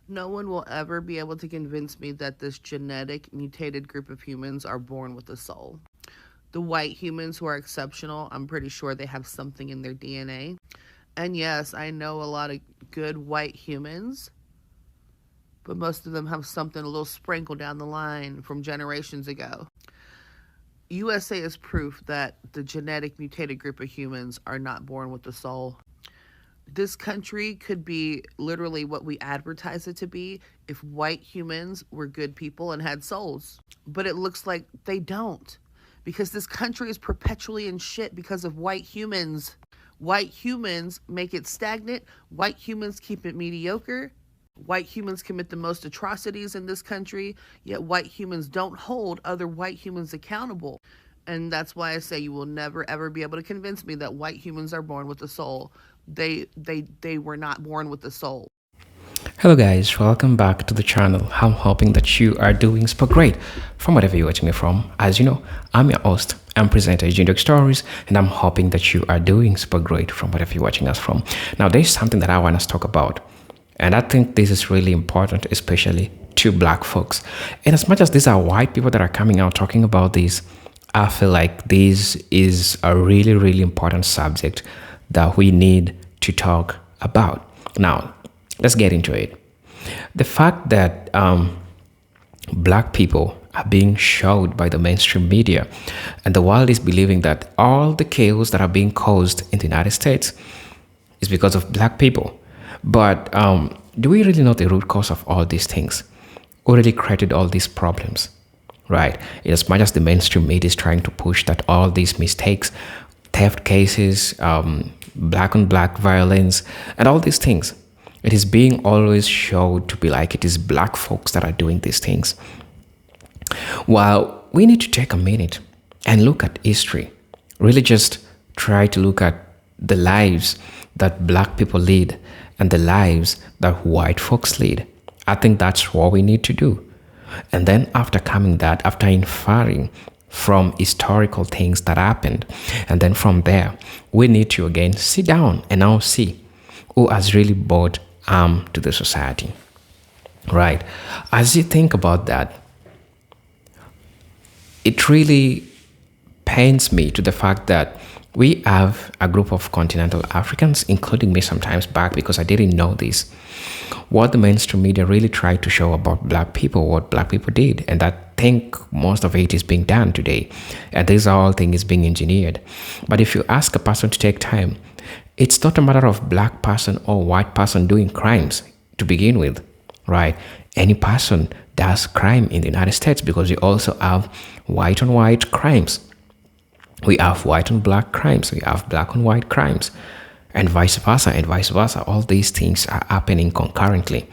No one will ever be able to convince me that this genetic mutated group of humans are born with a soul. The white humans who are exceptional, I'm pretty sure they have something in their DNA. And yes, I know a lot of good white humans, but most of them have something a little sprinkled down the line from generations ago. USA is proof that the genetic mutated group of humans are not born with a soul. This country could be literally what we advertise it to be if white humans were good people and had souls. But it looks like they don't, because this country is perpetually in shit because of white humans. White humans make it stagnant. White humans keep it mediocre. White humans commit the most atrocities in this country, yet white humans don't hold other white humans accountable. And that's why I say you will never ever be able to convince me that white humans are born with a soul. They were not born with a soul. Hello guys, welcome back to the channel. I'm hoping that you are doing super great from whatever you're watching me from. As you know, I'm your host and presenter Jindok Stories, and I'm hoping that you are doing super great from whatever you're watching us from. Now, there's something that I want us to talk about, and I think this is really important, especially to black folks. And as much as these are white people that are coming out talking about this, I feel like this is a really, really important subject that we need to talk about. Now, let's get into it. The fact that black people are being showed by the mainstream media, and the world is believing that all the chaos that are being caused in the United States is because of black people. But do we really know the root cause of all these things? Who really created all these problems? Right? As much as the mainstream media is trying to push that all these mistakes, theft cases, black on black violence, and all these things, it is being always showed to be like it is black folks that are doing these things. While we need to take a minute and look at history, really just try to look at the lives that black people lead and the lives that white folks lead. I think that's what we need to do. And then after inferring from historical things that happened, and then from there, we need to again sit down and now see who has really brought harm to the society. Right? As you think about that, it really pains me to the fact that we have a group of continental Africans, including me sometimes back because I didn't know this, what the mainstream media really tried to show about black people, what black people did. And I think most of it is being done today. And this whole thing is being engineered. But if you ask a person to take time, it's not a matter of black person or white person doing crimes to begin with, right? Any person does crime in the United States because we also have white on white crimes. We have white on black crimes. We have black on white crimes, and vice versa, and vice versa. All these things are happening concurrently.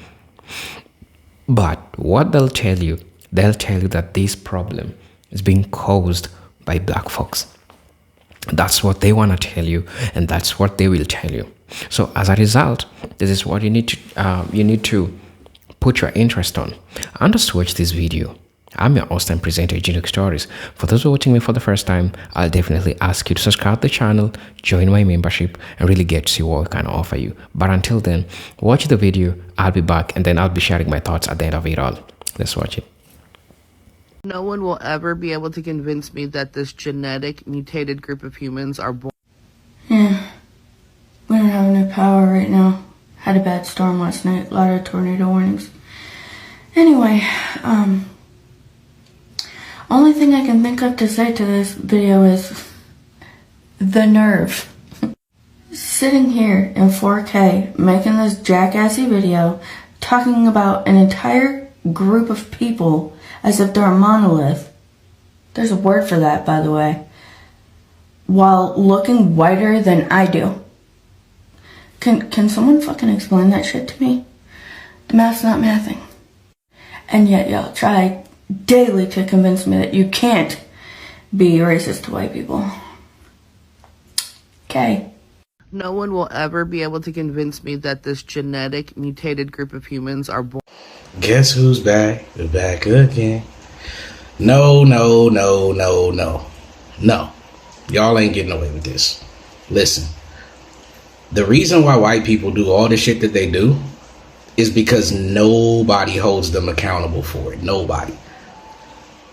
But what they'll tell you that this problem is being caused by black folks. That's what they want to tell you, and that's what they will tell you. So as a result, this is what you need to put your interest on. And just watch this video. I'm your host and presenter, Jindok Stories. For those who are watching me for the first time, I'll definitely ask you to subscribe to the channel, join my membership, and really get to see what I can offer you. But until then, watch the video. I'll be back, and then I'll be sharing my thoughts at the end of it all. Let's watch it. No one will ever be able to convince me that this genetic mutated group of humans are born. Yeah, we don't have any power right now. Had a bad storm last night, a lot of tornado warnings. Anyway, only thing I can think of to say to this video is the nerve. Sitting here in 4K, making this jackassy video, talking about an entire group of people as if they're a monolith. There's a word for that, by the way. While looking whiter than I do. Can someone fucking explain that shit to me? The math's not mathing. And yet y'all try daily to convince me that you can't be racist to white people. Okay. No one will ever be able to convince me that this genetic mutated group of humans are born. Guess who's back? We're back again. No. Y'all ain't getting away with this. Listen. The reason why white people do all the shit that they do is because nobody holds them accountable for it. Nobody.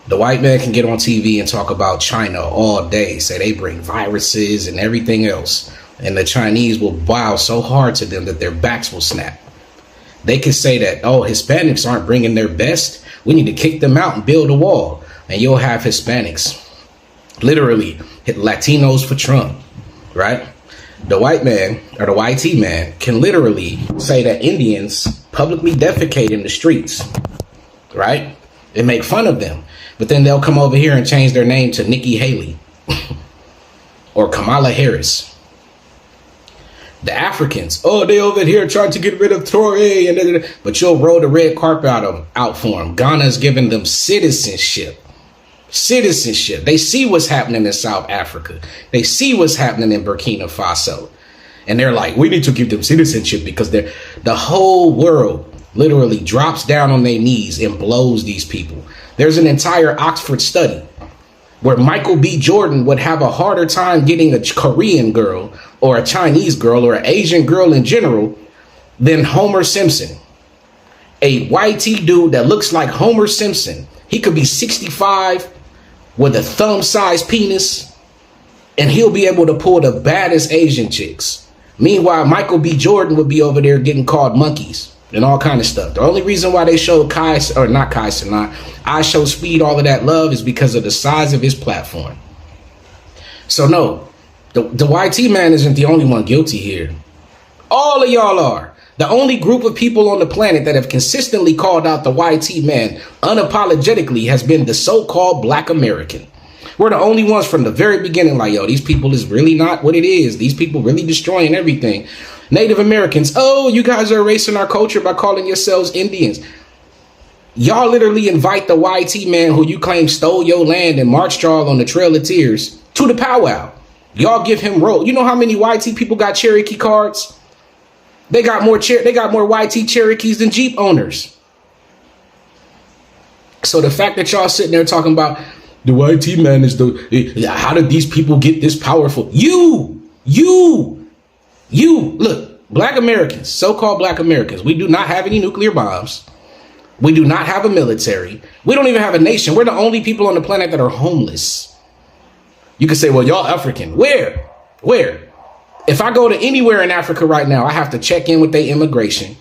The white man can get on TV and talk about China all day, say they bring viruses and everything else. And the Chinese will bow so hard to them that their backs will snap. They can say that, oh, Hispanics aren't bringing their best. We need to kick them out and build a wall. And you'll have Hispanics, literally Latinos for Trump, right? The white man or the YT man can literally say that Indians publicly defecate in the streets, right? And make fun of them. But then they'll come over here and change their name to Nikki Haley or Kamala Harris. The Africans, oh, they over here trying to get rid of Tory, but you'll roll the red carpet out for them. Ghana's giving them citizenship. Citizenship. They see what's happening in South Africa. They see what's happening in Burkina Faso. And they're like, we need to give them citizenship because the whole world literally drops down on their knees and blows these people. There's an entire Oxford study where Michael B. Jordan would have a harder time getting a Korean girl or a Chinese girl or an Asian girl in general than Homer Simpson. A YT dude that looks like Homer Simpson. He could be 65 with a thumb-sized penis, and he'll be able to pull the baddest Asian chicks. Meanwhile, Michael B. Jordan would be over there getting called monkeys and all kind of stuff. The only reason why they showed I Show Speed all of that love is because of the size of his platform. So no, the YT man isn't the only one guilty here. All of y'all are. The only group of people on the planet that have consistently called out the YT man unapologetically has been the so-called Black American. We're the only ones from the very beginning like, yo, these people is really not what it is. These people really destroying everything. Native Americans, oh, you guys are erasing our culture by calling yourselves Indians. Y'all literally invite the YT man who you claim stole your land and marched y'all on the Trail of Tears to the powwow. Y'all give him roll. You know how many YT people got Cherokee cards? They got more YT Cherokees than Jeep owners. So the fact that y'all sitting there talking about the YT man is how did these people get this powerful? Look, Black Americans, so-called Black Americans, we do not have any nuclear bombs. We do not have a military. We don't even have a nation. We're the only people on the planet that are homeless. You can say, well, y'all African. Where? If I go to anywhere in Africa right now, I have to check in with their immigration.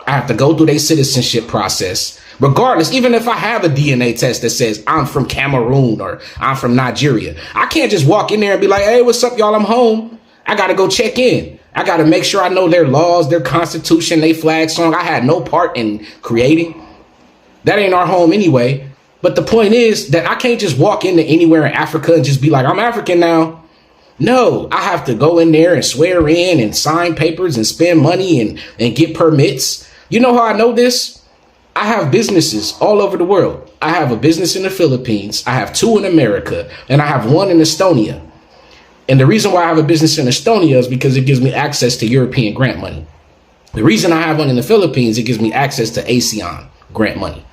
I have to go through their citizenship process. Regardless, even if I have a DNA test that says I'm from Cameroon or I'm from Nigeria, I can't just walk in there and be like, hey, what's up, y'all? I'm home. I got to go check in. I got to make sure I know their laws, their constitution, their flag song. I had no part in creating. That ain't our home anyway. But the point is that I can't just walk into anywhere in Africa and just be like, I'm African now. No, I have to go in there and swear in and sign papers and spend money and get permits. You know how I know this? I have businesses all over the world. I have a business in the Philippines. I have 2 in America, and I have 1 in Estonia. And the reason why I have a business in Estonia is because it gives me access to European grant money. The reason I have 1 in the Philippines, it gives me access to ASEAN grant money.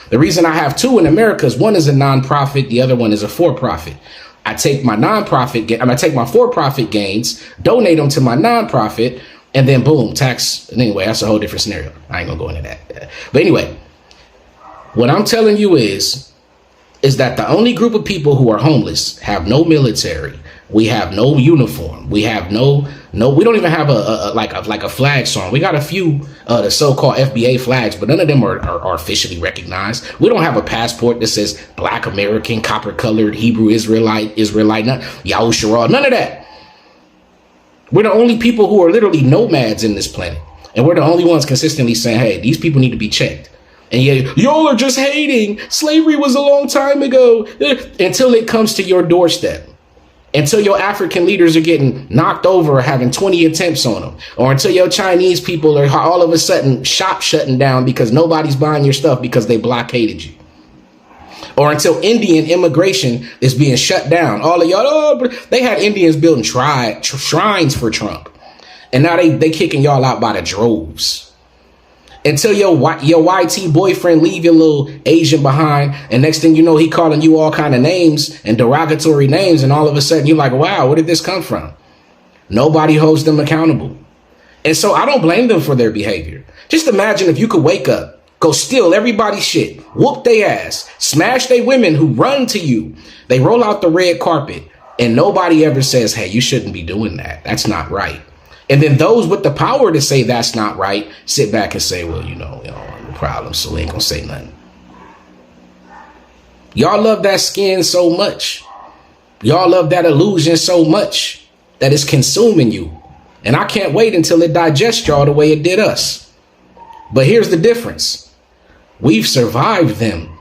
The reason I have 2 in America is 1 is a nonprofit. The other one is a for-profit. I take my for-profit gains, donate them to my nonprofit, and then boom, tax. Anyway, that's a whole different scenario. I ain't gonna go into that. But anyway, what I'm telling you is that the only group of people who are homeless have no military. We have no uniform. We have no. We don't even have a flag song. We got a few the so-called FBA flags, but none of them are officially recognized. We don't have a passport that says Black American, copper-colored, Hebrew Israelite, Yahushua, none of that. We're the only people who are literally nomads in this planet, and we're the only ones consistently saying, "Hey, these people need to be checked." And yet, y'all are just hating. Slavery was a long time ago. Until it comes to your doorstep. Until your African leaders are getting knocked over or having 20 attempts on them. Or until your Chinese people are all of a sudden shop shutting down because nobody's buying your stuff because they blockaded you. Or until Indian immigration is being shut down. All of y'all, they had Indians building shrines for Trump. And now they kicking y'all out by the droves. Until your YT boyfriend leave your little Asian behind, and next thing you know, he calling you all kind of names and derogatory names, and all of a sudden you're like, wow, where did this come from? Nobody holds them accountable. And so I don't blame them for their behavior. Just imagine if you could wake up, go steal everybody's shit, whoop their ass, smash they women who run to you. They roll out the red carpet and nobody ever says, hey, you shouldn't be doing that. That's not right. And then those with the power to say that's not right sit back and say, well, you know, no problem, so we ain't gonna say nothing. Y'all love that skin so much. Y'all love that illusion so much that it's consuming you. And I can't wait until it digests y'all the way it did us. But here's the difference. We've survived them.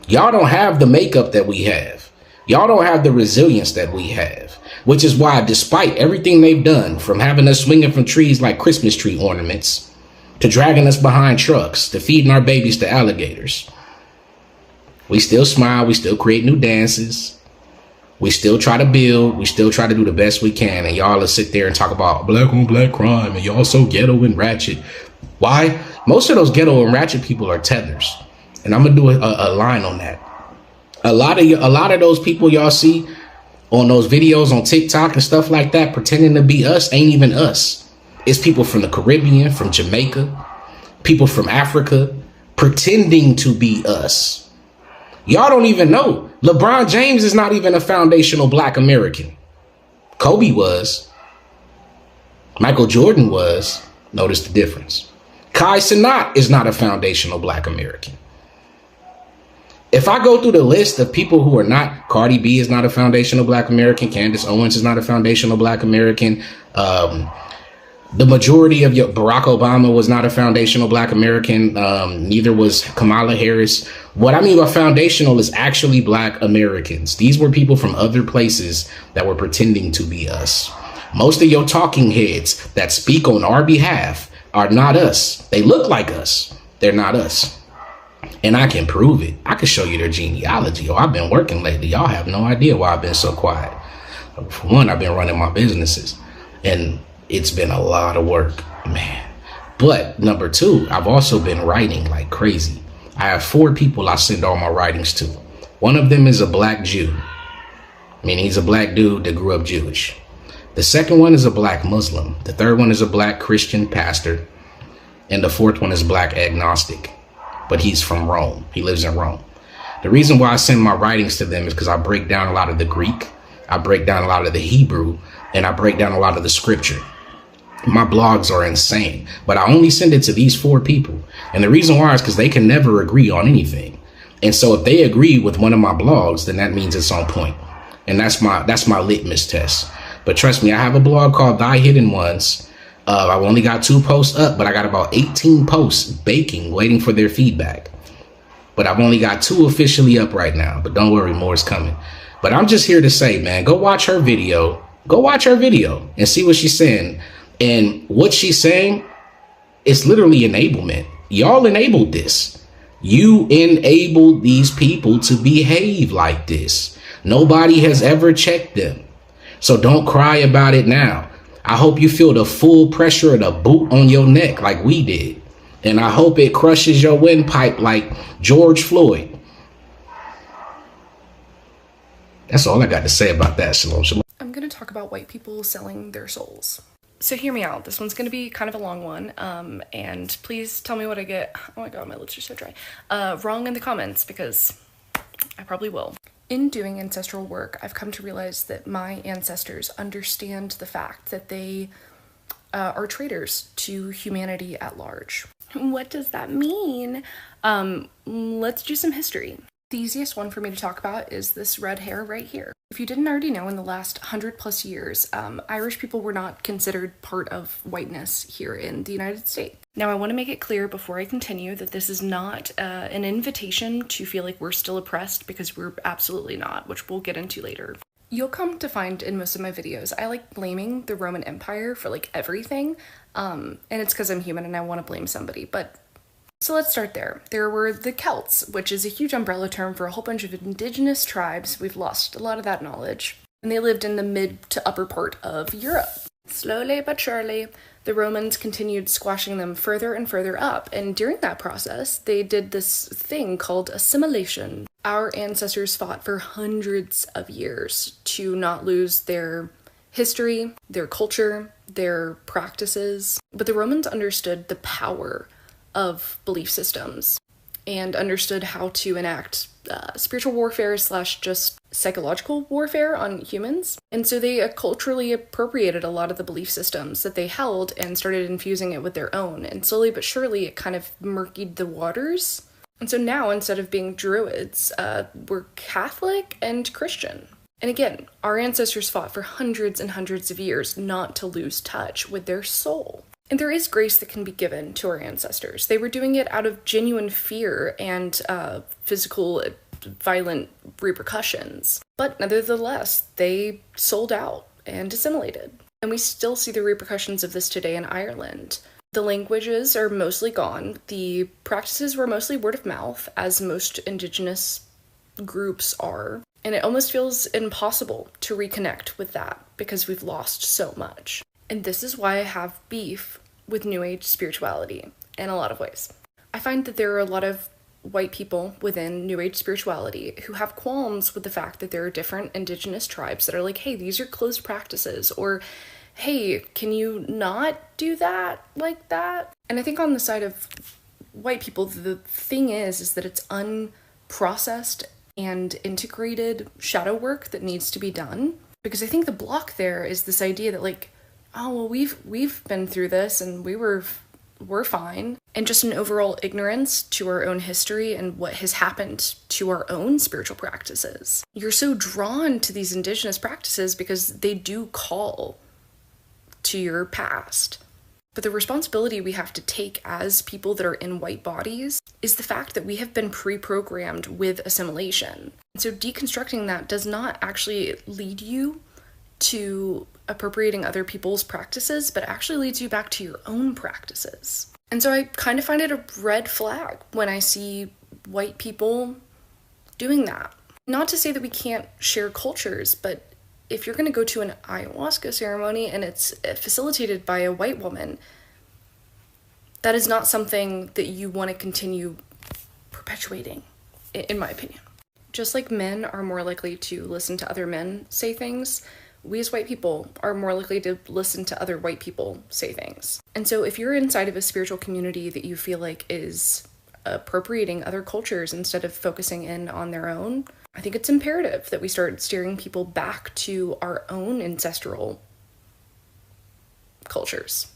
Y'all don't have the makeup that we have. Y'all don't have the resilience that we have, which is why, despite everything they've done, from having us swinging from trees like Christmas tree ornaments, to dragging us behind trucks, to feeding our babies to alligators, we still smile, we still create new dances, we still try to build, we still try to do the best we can, and y'all will sit there and talk about black on black crime, and y'all so ghetto and ratchet. Why? Most of those ghetto and ratchet people are tethers, and I'm gonna do a line on that. A lot of those people y'all see on those videos on TikTok and stuff like that, pretending to be us, ain't even us. It's people from the Caribbean, from Jamaica, people from Africa, pretending to be us. Y'all don't even know. LeBron James is not even a foundational black American. Kobe was. Michael Jordan was. Notice the difference. Kai Cenat is not a foundational black American. If I go through the list of people who are not, Cardi B is not a foundational black American. Candace Owens is not a foundational black American. The majority of Barack Obama was not a foundational black American. Neither was Kamala Harris. What I mean by foundational is actually black Americans. These were people from other places that were pretending to be us. Most of your talking heads that speak on our behalf are not us. They look like us. They're not us. And I can prove it. I can show you their genealogy. I've been working lately. Y'all have no idea why I've been so quiet. For one, I've been running my businesses, and it's been a lot of work, man. But number two, I've also been writing like crazy. I have 4 people I send all my writings to. One of them is a black Jew. I mean, he's a black dude that grew up Jewish. The second one is a black Muslim. The third one is a black Christian pastor. And the fourth one is black agnostic. But he's from Rome. He lives in Rome. The reason why I send my writings to them is because I break down a lot of the Greek, I break down a lot of the Hebrew, and I break down a lot of the scripture. My blogs are insane, but I only send it to these 4 people. And the reason why is because they can never agree on anything. And so if they agree with one of my blogs, then that means it's on point. And that's my litmus test. But trust me, I have a blog called Thy Hidden Ones. I've only got 2 posts up, but I got about 18 posts baking, waiting for their feedback. But I've only got 2 officially up right now. But don't worry, more is coming. But I'm just here to say, man, go watch her video. Go watch her video and see what she's saying. And what she's saying is literally enablement. Y'all enabled this. You enabled these people to behave like this. Nobody has ever checked them. So don't cry about it now. I hope you feel the full pressure of the boot on your neck like we did. And I hope it crushes your windpipe like George Floyd. That's all I got to say about that. Shalom, shalom. I'm going to talk about white people selling their souls. So hear me out. This one's going to be kind of a long one. And please tell me what I get. Oh my God, my lips are so dry. Wrong in the comments, because I probably will. In doing ancestral work, I've come to realize that my ancestors understand the fact that they are traitors to humanity at large. What does that mean? Let's do some history. The easiest one for me to talk about is this red hair right here. If you didn't already know, in the last 100+ years, Irish people were not considered part of whiteness here in the United States. Now, I want to make it clear before I continue that this is not an invitation to feel like we're still oppressed, because we're absolutely not, which we'll get into later. You'll come to find in most of my videos, I like blaming the Roman Empire for like everything, and it's because I'm human and I want to blame somebody, but so let's start there. There were the Celts, which is a huge umbrella term for a whole bunch of indigenous tribes. We've lost a lot of that knowledge. And they lived in the mid to upper part of Europe. Slowly but surely, the Romans continued squashing them further and further up. And during that process, they did this thing called assimilation. Our ancestors fought for hundreds of years to not lose their history, their culture, their practices, but the Romans understood the power of belief systems and understood how to enact spiritual warfare / just psychological warfare on humans. And so they culturally appropriated a lot of the belief systems that they held and started infusing it with their own. And slowly but surely, it kind of murkied the waters. And so now, instead of being Druids, we're Catholic and Christian. And again, our ancestors fought for hundreds and hundreds of years not to lose touch with their soul. And there is grace that can be given to our ancestors. They were doing it out of genuine fear and physical violent repercussions. But nevertheless, they sold out and assimilated. And we still see the repercussions of this today in Ireland. The languages are mostly gone. The practices were mostly word of mouth, as most indigenous groups are. And it almost feels impossible to reconnect with that because we've lost so much. And this is why I have beef with New Age spirituality in a lot of ways. I find that there are a lot of white people within New Age spirituality who have qualms with the fact that there are different indigenous tribes that are like, hey, these are closed practices, or hey, can you not do that like that? And I think on the side of white people, the thing is that it's unprocessed and integrated shadow work that needs to be done. Because I think the block there is this idea that like, oh, well, we've been through this and we're fine. And just an overall ignorance to our own history and what has happened to our own spiritual practices. You're so drawn to these indigenous practices because they do call to your past. But the responsibility we have to take as people that are in white bodies is the fact that we have been pre-programmed with assimilation. And so deconstructing that does not actually lead you to appropriating other people's practices, but actually leads you back to your own practices. And so I kind of find it a red flag when I see white people doing that. Not to say that we can't share cultures, but if you're going to go to an ayahuasca ceremony and it's facilitated by a white woman, that is not something that you want to continue perpetuating, in my opinion. Just like men are more likely to listen to other men say things, we as white people are more likely to listen to other white people say things. And so if you're inside of a spiritual community that you feel like is appropriating other cultures instead of focusing in on their own, I think it's imperative that we start steering people back to our own ancestral cultures.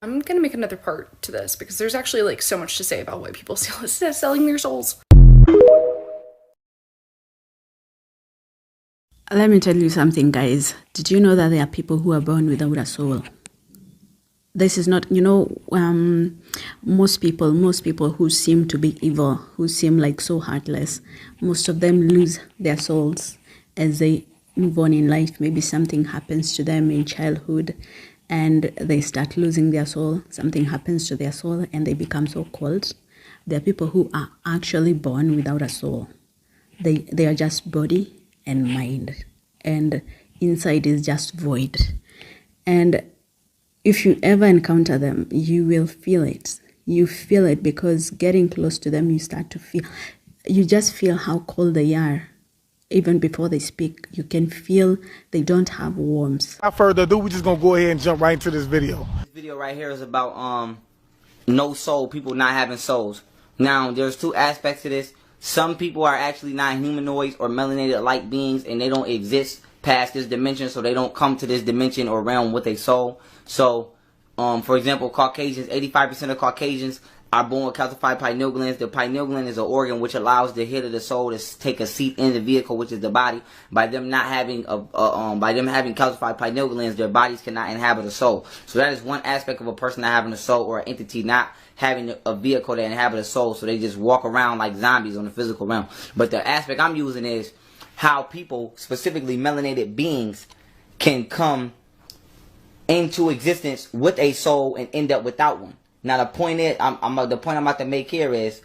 I'm gonna make another part to this because there's actually like so much to say about white people selling their souls. Let me tell you something, guys. Did you know that there are people who are born without a soul? This is not, most people who seem to be evil, who seem like so heartless, most of them lose their souls as they move on in life. Maybe something happens to them in childhood and they start losing their soul. Something happens to their soul and they become so cold. There are people who are actually born without a soul. They are just body and mind, and inside is just void. And if you ever encounter them, you will feel it. You feel it because getting close to them, you just feel how cold they are. Even before they speak, you can feel they don't have warmth. Without further ado, we're just gonna go ahead and jump right into this video. This video right here is about no soul, people not having souls. Now, there's two aspects to this. Some people are actually not humanoids or melanated light beings, and they don't exist past this dimension, so they don't come to this dimension or realm with a soul. So, for example, Caucasians, 85% of Caucasians are born with calcified pineal glands. The pineal gland is an organ which allows the head of the soul to take a seat in the vehicle, which is the body. By them not having having calcified pineal glands, their bodies cannot inhabit a soul. So that is one aspect of a person not having a soul, or an entity not having a vehicle that inhabit a soul. So they just walk around like zombies on the physical realm. But the aspect I'm using is how people, specifically melanated beings, can come into existence with a soul and end up without one. Now the point I'm about to make here is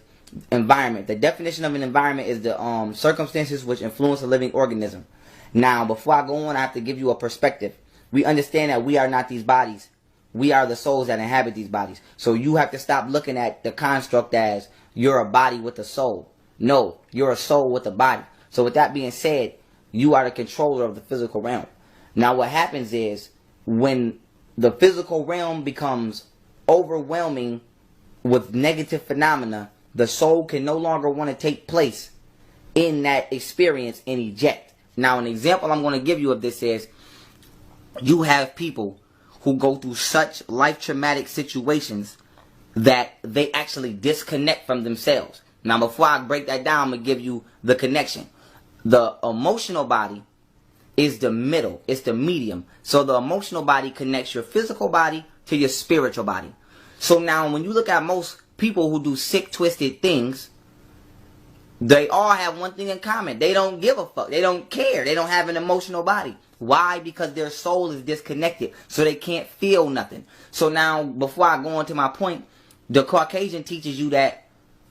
environment. The definition of an environment is the circumstances which influence a living organism. Now before I go on, I have to give you a perspective. We understand that we are not these bodies. We are the souls that inhabit these bodies. So you have to stop looking at the construct as you're a body with a soul. No, you're a soul with a body. So with that being said, you are the controller of the physical realm. Now what happens is when the physical realm becomes overwhelming with negative phenomena, the soul can no longer want to take place in that experience and eject. Now, an example I'm going to give you of this is, you have people who go through such life traumatic situations that they actually disconnect from themselves. Now, before I break that down, I'm going to give you the connection. The emotional body is the middle. It's the medium. So the emotional body connects your physical body to your spiritual body. So now when you look at most people who do sick, twisted things, they all have one thing in common. They don't give a fuck. They don't care. They don't have an emotional body. Why? Because their soul is disconnected. So they can't feel nothing. So now, before I go on to my point, the Caucasian teaches you that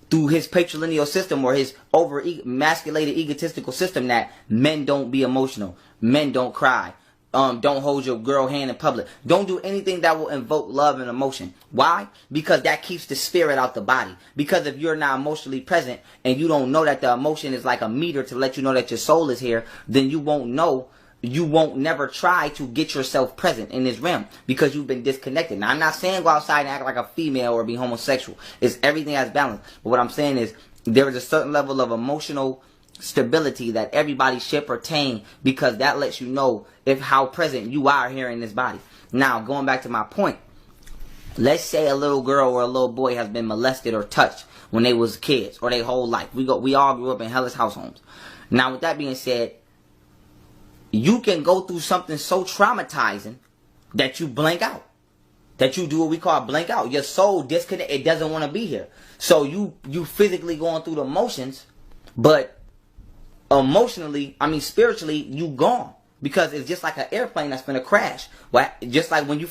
through his patrilineal system, or his over-emasculated egotistical system, that men don't be emotional. Men don't cry. Don't hold your girl hand in public. Don't do anything that will invoke love and emotion. Why? Because that keeps the spirit out the body. Because if you're not emotionally present and you don't know that the emotion is like a meter to let you know that your soul is here, then you won't know. You won't never try to get yourself present in this realm because you've been disconnected. Now, I'm not saying go outside and act like a female or be homosexual. It's everything that's balanced. But what I'm saying is there is a certain level of emotional stability that everybody should attain, because that lets you know how present you are here in this body. Now, going back to my point, let's say a little girl or a little boy has been molested or touched when they was kids or their whole life. We all grew up in hellish house homes. Now, with that being said, you can go through something so traumatizing that you blank out. That you do what we call blank out. Your soul disconnect. It doesn't want to be here. So you physically going through the motions, but spiritually, you gone. Because it's just like an airplane that's finna crash. Just like when you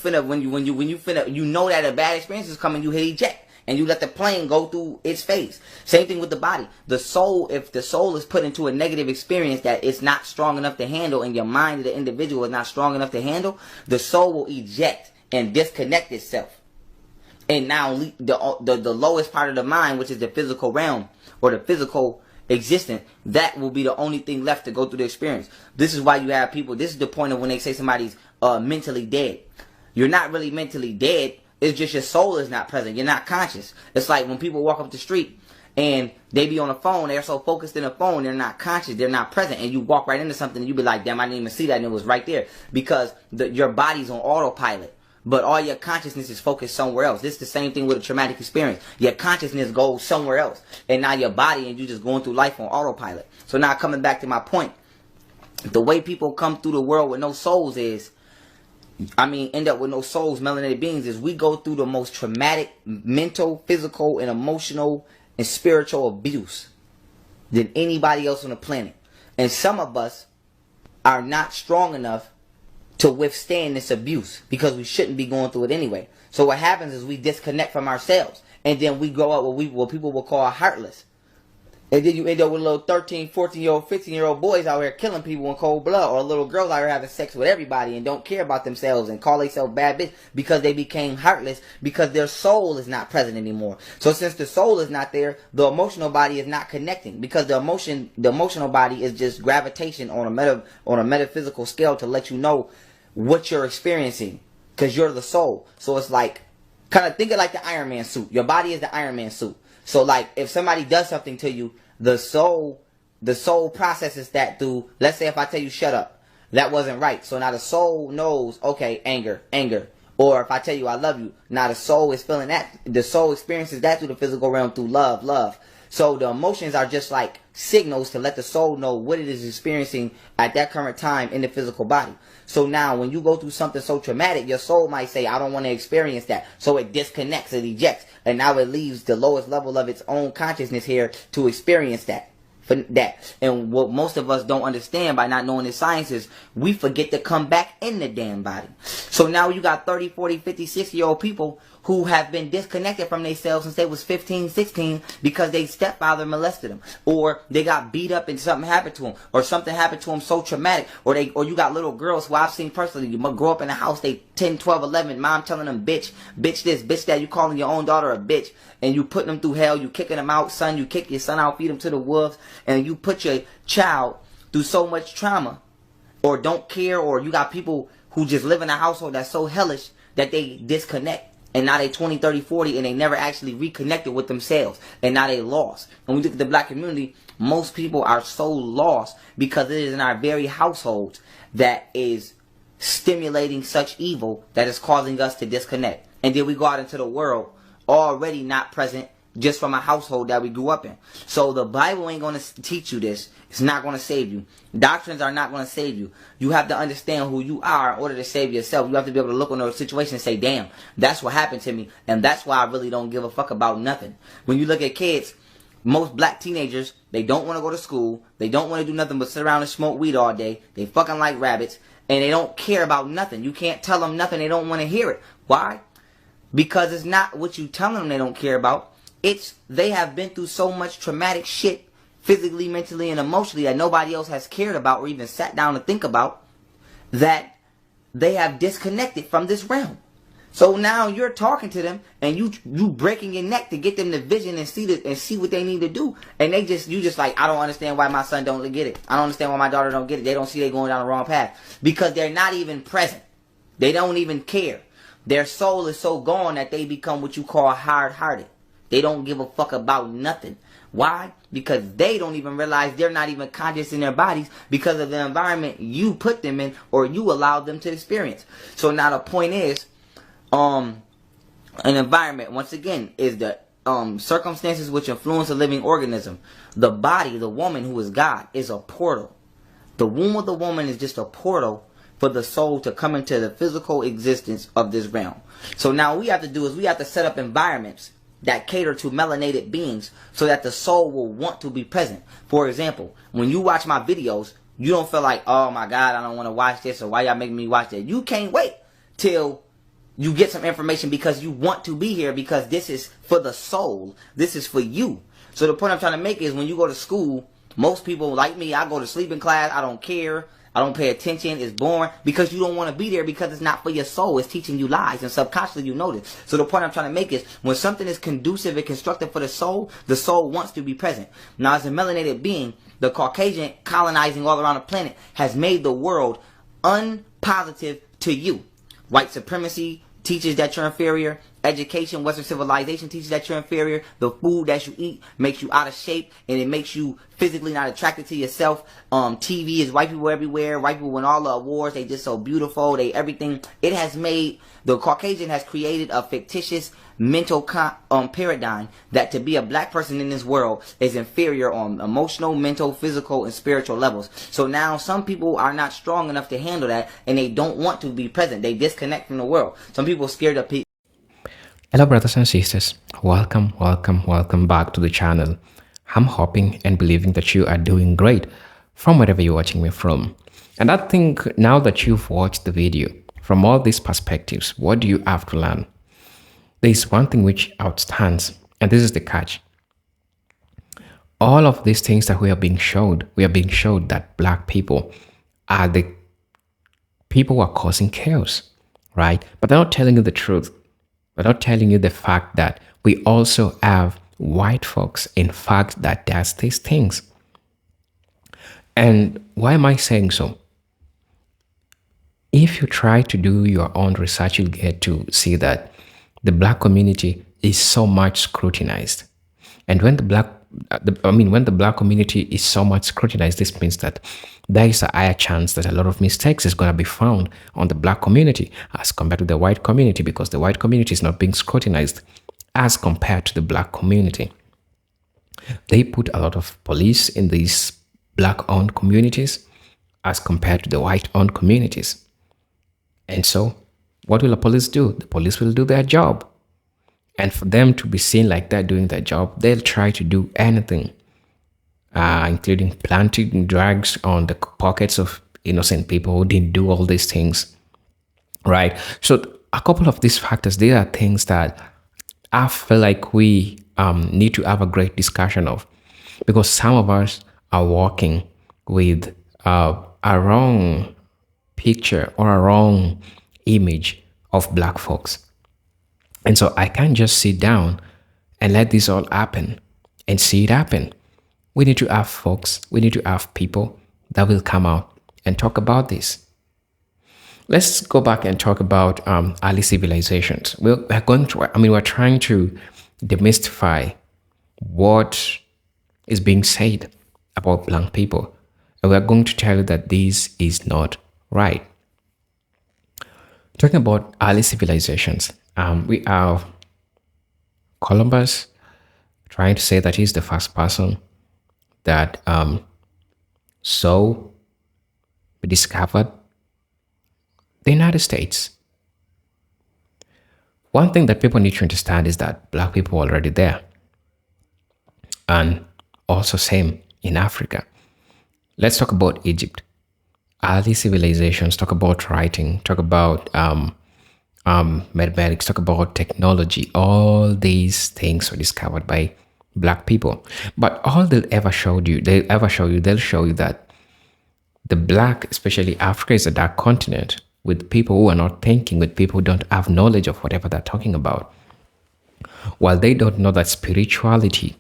know that a bad experience is coming, you hit eject. And you let the plane go through its phase. Same thing with the body. The soul, if the soul is put into a negative experience that it's not strong enough to handle, and your mind of the individual is not strong enough to handle, the soul will eject and disconnect itself. And now the lowest part of the mind, which is the physical realm or the physical existence, that will be the only thing left to go through the experience. This is why you have people, this is the point of when they say somebody's mentally dead. You're not really mentally dead. It's just your soul is not present. You're not conscious. It's like when people walk up the street and they be on the phone. They're so focused in the phone, they're not conscious. They're not present. And you walk right into something and you be like, damn, I didn't even see that. And it was right there. Because your body's on autopilot. But all your consciousness is focused somewhere else. This is the same thing with a traumatic experience. Your consciousness goes somewhere else. And now your body, and you just going through life on autopilot. So now coming back to my point. The way people come through the world with no souls end up with no souls, melanated beings, is we go through the most traumatic mental, physical, and emotional and spiritual abuse than anybody else on the planet. And some of us are not strong enough to withstand this abuse because we shouldn't be going through it anyway. So what happens is we disconnect from ourselves, and then we grow up what people will call heartless. And then you end up with little 13, 14-year-old, 15-year-old boys out here killing people in cold blood, or little girls out here having sex with everybody and don't care about themselves and call themselves bad bitch because they became heartless because their soul is not present anymore. So since the soul is not there, the emotional body is not connecting, because the emotional body is just gravitation on a metaphysical scale to let you know what you're experiencing, because you're the soul. So it's like, kind of think of like the Iron Man suit. Your body is the Iron Man suit. So like if somebody does something to you, the soul processes that through, let's say if I tell you shut up, that wasn't right. So now the soul knows, okay, anger. Or if I tell you I love you, now the soul is feeling that. The soul experiences that through the physical realm through love. So the emotions are just like signals to let the soul know what it is experiencing at that current time in the physical body. So now when you go through something so traumatic, your soul might say, I don't want to experience that. So it disconnects, it ejects, and now it leaves the lowest level of its own consciousness here to experience that. And what most of us don't understand by not knowing the science is we forget to come back in the damn body. So now you got 30, 40, 50, 60-year-old people who have been disconnected from themselves since they was 15, 16 because their stepfather molested them, or they got beat up and something happened to them, or something happened to them so traumatic, or you got little girls who I've seen personally, you grow up in a house, they 10, 12, 11, mom telling them bitch this, bitch that, you calling your own daughter a bitch, and you putting them through hell, you kicking them out, son, you kick your son out, feed him to the wolves, and you put your child through so much trauma, or don't care, or you got people who just live in a household that's so hellish that they disconnect. And now they 20, 30, 40, and they never actually reconnected with themselves. And now they lost. When we look at the black community, most people are so lost because it is in our very households that is stimulating such evil that is causing us to disconnect. And then we go out into the world already not present just from a household that we grew up in. So the Bible ain't going to teach you this. It's not going to save you. Doctrines are not going to save you. You have to understand who you are in order to save yourself. You have to be able to look on a situation and say, damn, that's what happened to me. And that's why I really don't give a fuck about nothing. When you look at kids, most black teenagers, they don't want to go to school. They don't want to do nothing but sit around and smoke weed all day. They fucking like rabbits. And they don't care about nothing. You can't tell them nothing. They don't want to hear it. Why? Because it's not what you telling them they don't care about. It's they have been through so much traumatic shit, physically, mentally, and emotionally, that nobody else has cared about or even sat down to think about, that they have disconnected from this realm. So now you're talking to them and you breaking your neck to get them the vision and see what they need to do. And you just like, I don't understand why my son don't get it. I don't understand why my daughter don't get it. They don't see they going down the wrong path. Because they're not even present. They don't even care. Their soul is so gone that they become what you call hard-hearted. They don't give a fuck about nothing. Why? Because they don't even realize they're not even conscious in their bodies because of the environment you put them in or you allowed them to experience. So now the point is, an environment, once again, is the circumstances which influence a living organism. The body, the woman who is God, is a portal. The womb of the woman is just a portal for the soul to come into the physical existence of this realm. So now what we have to do is we have to set up environments that cater to melanated beings so that the soul will want to be present. For example, when you watch my videos, you don't feel like, oh my God, I don't want to watch this, or why y'all making me watch that. You can't wait till you get some information because you want to be here, because this is for the soul. This is for you. So the point I'm trying to make is when you go to school, most people like me, I go to sleep in class, I don't care. I don't pay attention. It's boring because you don't want to be there because it's not for your soul. It's teaching you lies, and subconsciously you know this. So the point I'm trying to make is when something is conducive and constructive for the soul wants to be present. Now, as a melanated being, the Caucasian colonizing all around the planet has made the world unpositive to you. White supremacy teaches that you're inferior. Education, Western civilization teaches that you're inferior. The food that you eat makes you out of shape, and it makes you physically not attracted to yourself. TV is white people everywhere. White people win all the awards. They just so beautiful. They everything. It has made, the Caucasian has created a fictitious mental paradigm that to be a black person in this world is inferior on emotional, mental, physical, and spiritual levels. So now some people are not strong enough to handle that, and they don't want to be present. They disconnect from the world. Some people are scared of people. Hello brothers and sisters, welcome back to the channel. I'm hoping and believing that you are doing great from wherever you're watching me from. And I think now that you've watched the video, from all these perspectives, what do you have to learn? There is one thing which outstands, and this is the catch. All of these things that we are being showed that black people are the people who are causing chaos, right? But they're not telling you the truth. They're not telling you the fact that we also have white folks, in fact, that does these things. And why am I saying so? If you try to do your own research, you'll get to see that the black community is so much scrutinized. And when the black community is so much scrutinized, this means that there is a higher chance that a lot of mistakes is going to be found on the black community as compared to the white community, because the white community is not being scrutinized as compared to the black community. They put a lot of police in these black-owned communities as compared to the white-owned communities. And so, what will the police do? The police will do their job. And for them to be seen like that doing their job, they'll try to do anything, including planting drugs on the pockets of innocent people who didn't do all these things, right? So a couple of these factors, they are things that I feel like we need to have a great discussion of, because some of us are working with a wrong picture or a wrong image of black folks. And so I can't just sit down and let this all happen and see it happen. We need to have folks, we need to have people that will come out and talk about this. let's go back and talk about early civilizations. We're trying to demystify what is being said about black people. And we're going to tell you that this is not right. Talking about early civilizations, we have Columbus trying to say that he's the first person that discovered the United States. One thing that people need to understand is that black people were already there. And also same in Africa. Let's talk about Egypt. Early civilizations, talk about writing, talk about mathematics, talk about technology. All these things were discovered by black people. But all they'll show you that the black, especially Africa, is a dark continent with people who are not thinking, with people who don't have knowledge of whatever they're talking about. While they don't know that spirituality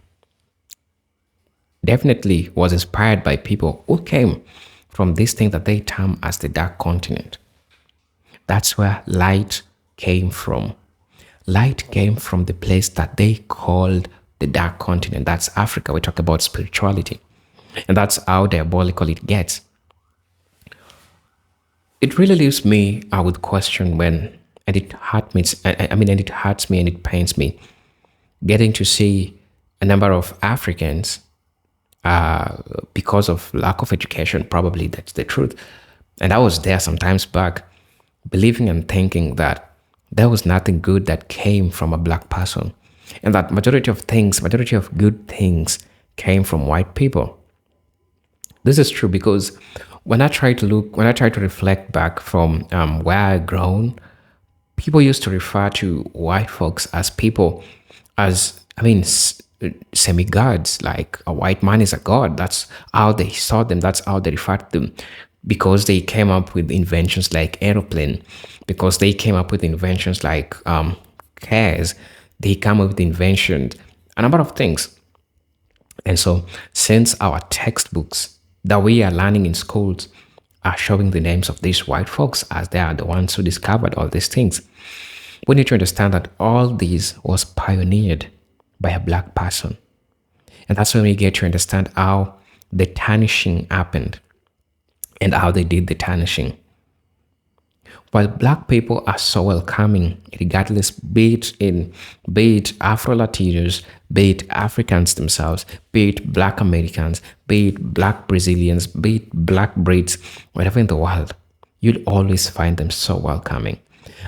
definitely was inspired by people who came from this thing that they term as the dark continent. That's where light came from. Light came from the place that they called the dark continent. That's Africa. We talk about spirituality. And that's how diabolical it gets. It really leaves me with question and it hurts me and it pains me getting to see a number of Africans because of lack of education, probably that's the truth. And I was there sometimes back, believing and thinking that there was nothing good that came from a black person. And that majority of good things came from white people. This is true because when I try to reflect back from where I grown, people used to refer to white folks as semi-gods, like a white man is a god. That's how they saw them. That's how they referred to them, because they came up with inventions like aeroplane, because they came up with inventions like cars. They come up with inventions, a number of things. And so since our textbooks that we are learning in schools are showing the names of these white folks as they are the ones who discovered all these things, we need to understand that all this was pioneered by a black person. And that's when we get to understand how the tarnishing happened and how they did the tarnishing. While black people are so welcoming, regardless, be it Afro-Latinos, be it Africans themselves, be it black Americans, be it black Brazilians, be it black Brits, wherever in the world, you'll always find them so welcoming.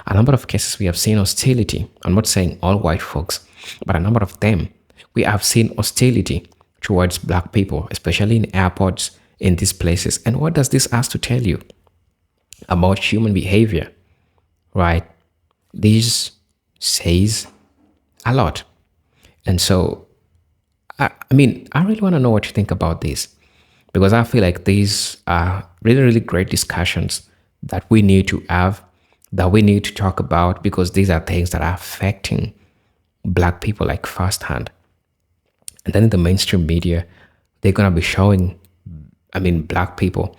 A number of cases we have seen hostility. I'm not saying all white folks, but a number of them, we have seen hostility towards black people, especially in airports, in these places. And what does this have to tell you about human behavior, right? This says a lot. And so, I really want to know what you think about this, because I feel like these are really, really great discussions that we need to have, that we need to talk about, because these are things that are affecting black people like firsthand. And then in the mainstream media, they're going to be showing, black people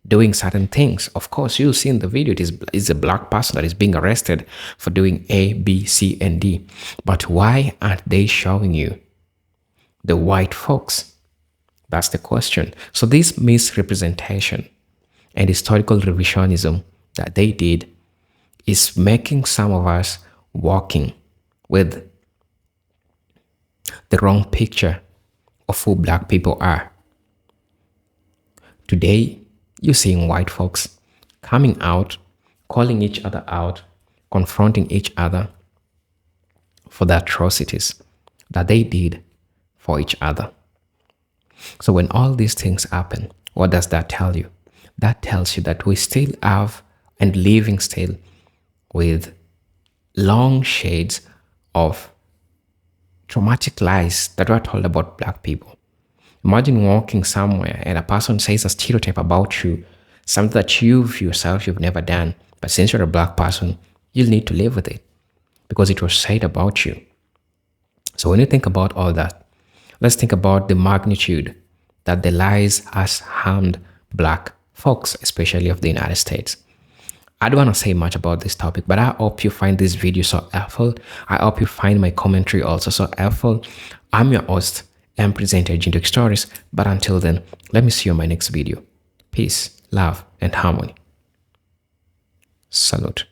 doing certain things. Of course, you'll see in the video, it is a black person that is being arrested for doing A, B, C, and D. But why aren't they showing you the white folks? That's the question. So this misrepresentation and historical revisionism that they did is making some of us walking with the wrong picture of who black people are. Today, you're seeing white folks coming out, calling each other out, confronting each other for the atrocities that they did for each other. So when all these things happen, what does that tell you? That tells you that we still have and living still with long shades of traumatic lies that were told about black people. Imagine walking somewhere and a person says a stereotype about you, something that you've never done, but since you're a black person, you'll need to live with it because it was said about you. So when you think about all that, let's think about the magnitude that the lies has harmed black folks, especially of the United States. I don't want to say much about this topic, but I hope you find this video so helpful. I hope you find my commentary also so helpful. I'm your host and presenter, Jindox Stories. But until then, let me see you in my next video. Peace, love, and harmony. Salute.